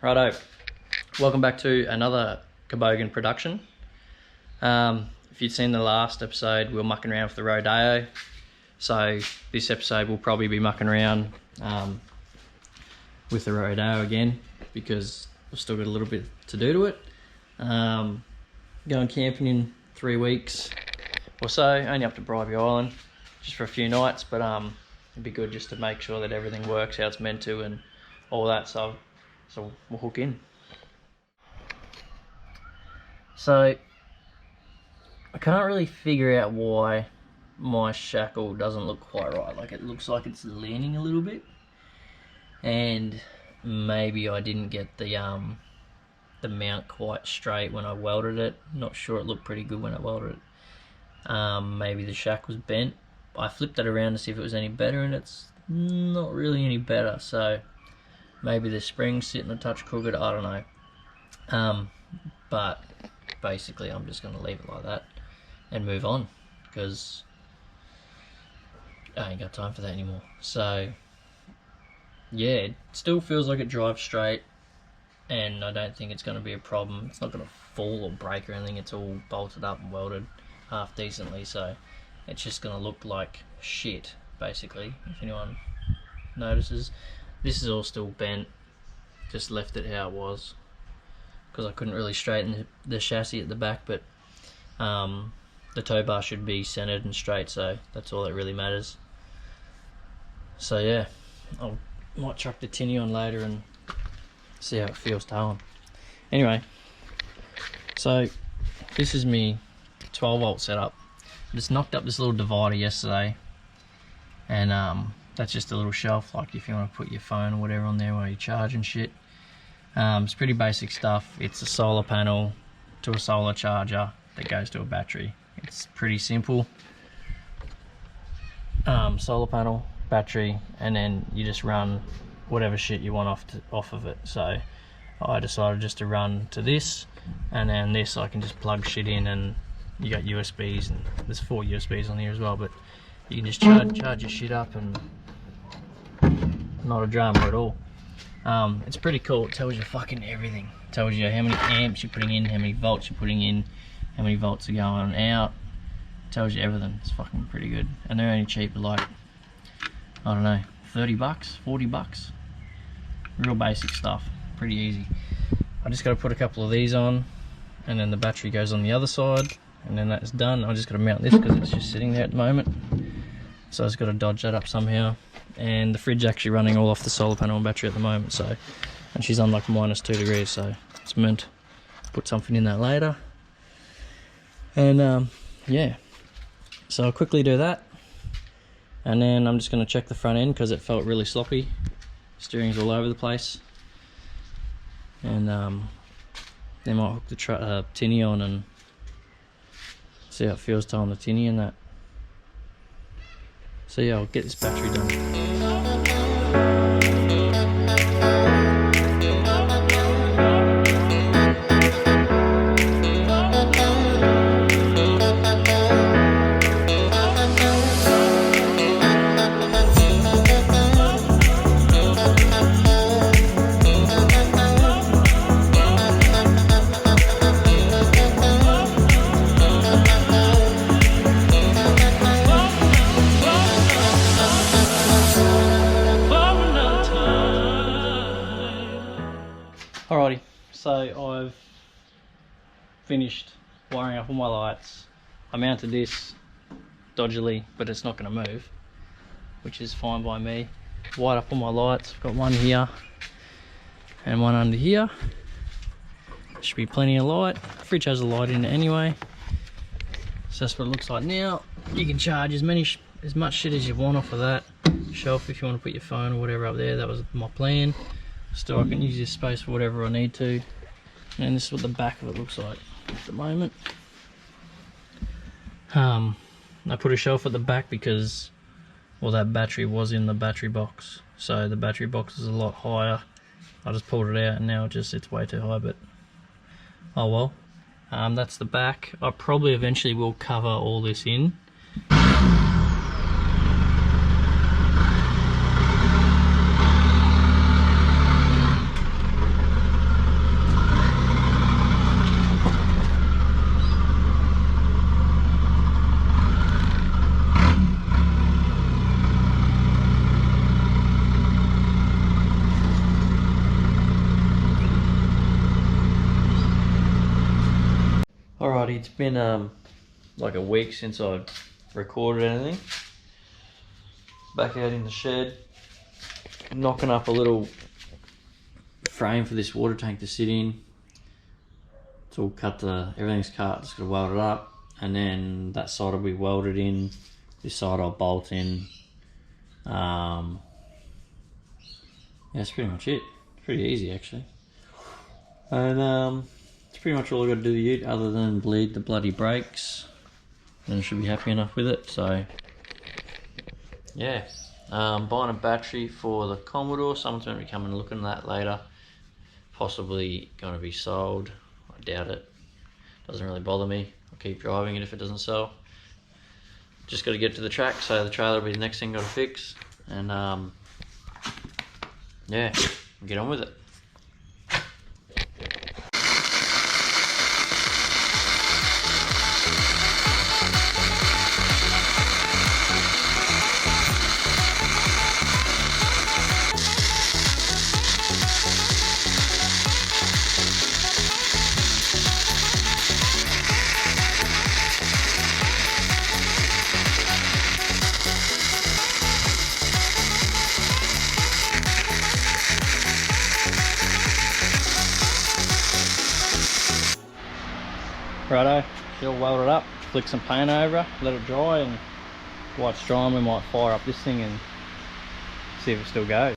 Righto, welcome back to another Cabogan production. If you'd seen the last episode, we were mucking around with the Rodeo. So this episode we'll probably be mucking around with the Rodeo again, because we've still got a little bit to do to it. Going camping in 3 weeks or so, only up to Bribey Island, just for a few nights, but it'd be good just to make sure that everything works how it's meant to and all that, so we'll hook in. So I can't really figure out why my shackle doesn't look quite right. Like, it looks like it's leaning a little bit, and maybe I didn't get the mount quite straight when I welded it. Not sure, it looked pretty good when I welded it. Maybe the shack was bent. I flipped it around to see if it was any better, and it's not really any better, so maybe the spring's sitting a touch crooked, I don't know. But basically I'm just going to leave it like that and move on, because I ain't got time for that anymore. So yeah, it still feels like it drives straight, and I don't think it's going to be a problem. It's not going to fall or break or anything. It's all bolted up and welded half decently, so it's just going to look like shit, basically, if anyone notices. This is all still bent, just left it how it was because I couldn't really straighten the chassis at the back, but the tow bar should be centered and straight, so that's all that really matters. So yeah, I might chuck the tinny on later and see how it feels towing. Anyway, so this is me 12 volt setup. I just knocked up this little divider yesterday, and that's just a little shelf, like if you want to put your phone or whatever on there while you charge and shit. It's pretty basic stuff. It's a solar panel to a solar charger that goes to a battery. It's pretty simple. Solar panel, battery, and then you just run whatever shit you want off of it. So I decided just to run to this, and then this I can just plug shit in, and you got USBs, and there's 4 USBs on here as well, but you can just charge your shit up, and not a drama at all. It's pretty cool. It tells you fucking everything. It tells you how many amps you're putting in, how many volts you're putting in, how many volts are going out. It tells you everything. It's fucking pretty good, and they're only cheap, like, I don't know, 30 bucks, 40 bucks. Real basic stuff, pretty easy. I just got to put a couple of these on, and then the battery goes on the other side, and then that's done. I just got to mount this because it's just sitting there at the moment, so I just got to dodge that up somehow. And the fridge actually running all off the solar panel and battery at the moment, so, and she's on like -2 degrees, so it's meant to put something in that later. And yeah, so I'll quickly do that, and then I'm just going to check the front end because it felt really sloppy. Steering's all over the place, and then might hook the tinny on and see how it feels towing the tinny and that. So yeah, I'll get this battery done. Alrighty, so I've finished wiring up all my lights. I mounted this dodgily, but it's not going to move, which is fine by me. Wired up all my lights. I've got one here and one under here. Should be plenty of light. The fridge has a light in it anyway, so that's what it looks like now. You can charge as much shit as you want off of that shelf if you want to put your phone or whatever up there. That was my plan. Still, I can use this space for whatever I need to. And this is what the back of it looks like at the moment. I put a shelf at the back because, well, that battery was in the battery box, so the battery box is a lot higher. I just pulled it out and now it's way too high, but oh well. That's the back. I probably eventually will cover all this in. Alrighty, it's been like a week since I recorded anything. Back out in the shed, knocking up a little frame for this water tank to sit in. It's all cut, everything's cut, just gotta weld it up, and then that side will be welded in, this side I'll bolt in. Yeah, that's pretty much it. Pretty easy actually. And it's pretty much all I got to do to the ute other than bleed the bloody brakes. And I should be happy enough with it. So yeah, buying a battery for the Commodore. Someone's going to be coming and looking at that later. Possibly going to be sold. I doubt it. Doesn't really bother me. I'll keep driving it if it doesn't sell. Just got to get to the track, so the trailer will be the next thing got to fix. And yeah, get on with it. Righto, she'll weld it up, flick some paint over, let it dry, and while it's drying we might fire up this thing and see if it still goes.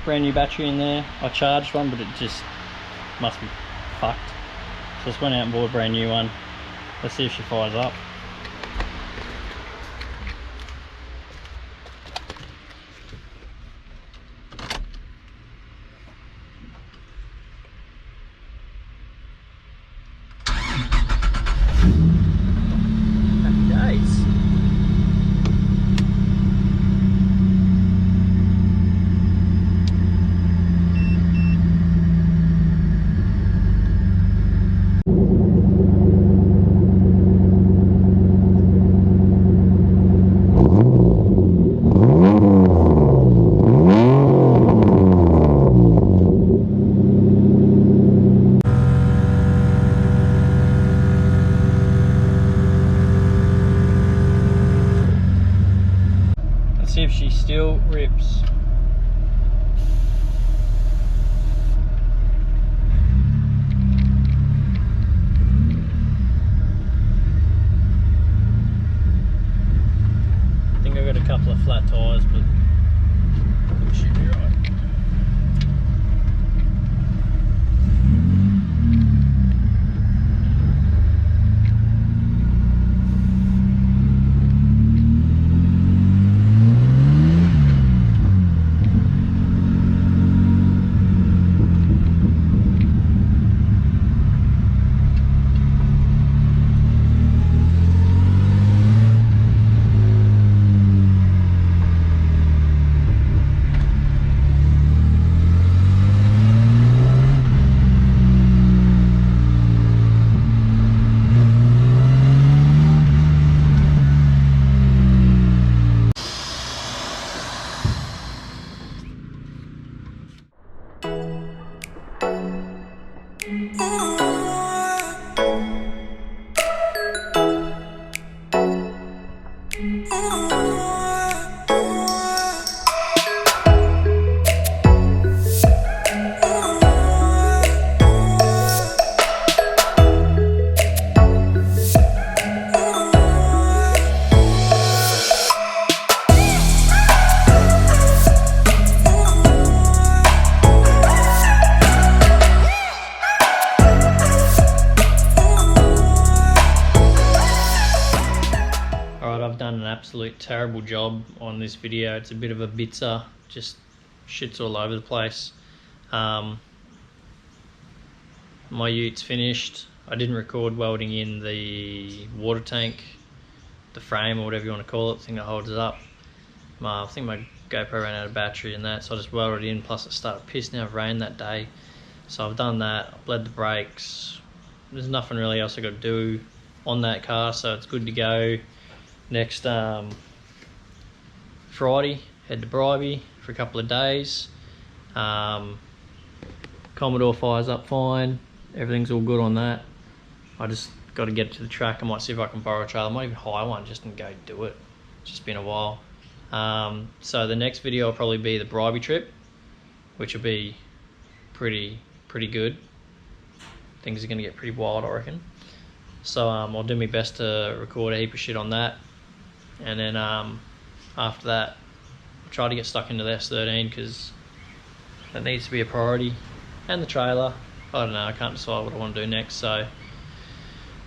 Brand new battery in there. I charged one, but it just must be fucked. So I just went out and bought a brand new one. Let's see if she fires up. Happy days. See if she still rips. I think I got a couple of flat tires, but it should be right. I've done an absolute terrible job on this video. It's a bit of a bitzer, just shits all over the place. my ute's finished. I didn't record welding in the water tank, the frame or whatever you want to call it, the thing that holds it up. I think my GoPro ran out of battery and that, so I just welded it in, plus it started pissing out of rain that day. So I've done that, I bled the brakes. There's nothing really else I got to do on that car, so it's good to go. Next Friday, head to Bribey for a couple of days. Commodore fires up fine, everything's all good on that. I just got to get to the track. I might see if I can borrow a trailer. I might even hire one just and go do it. It's just been a while. So the next video will probably be the Bribey trip, which will be pretty good. Things are going to get pretty wild, I reckon. So I'll do my best to record a heap of shit on that, and then after that I'll try to get stuck into the S13 because that needs to be a priority, and the trailer. I don't know, I can't decide what I want to do next, so it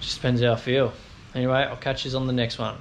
just depends how I feel. Anyway, I'll catch you on the next one.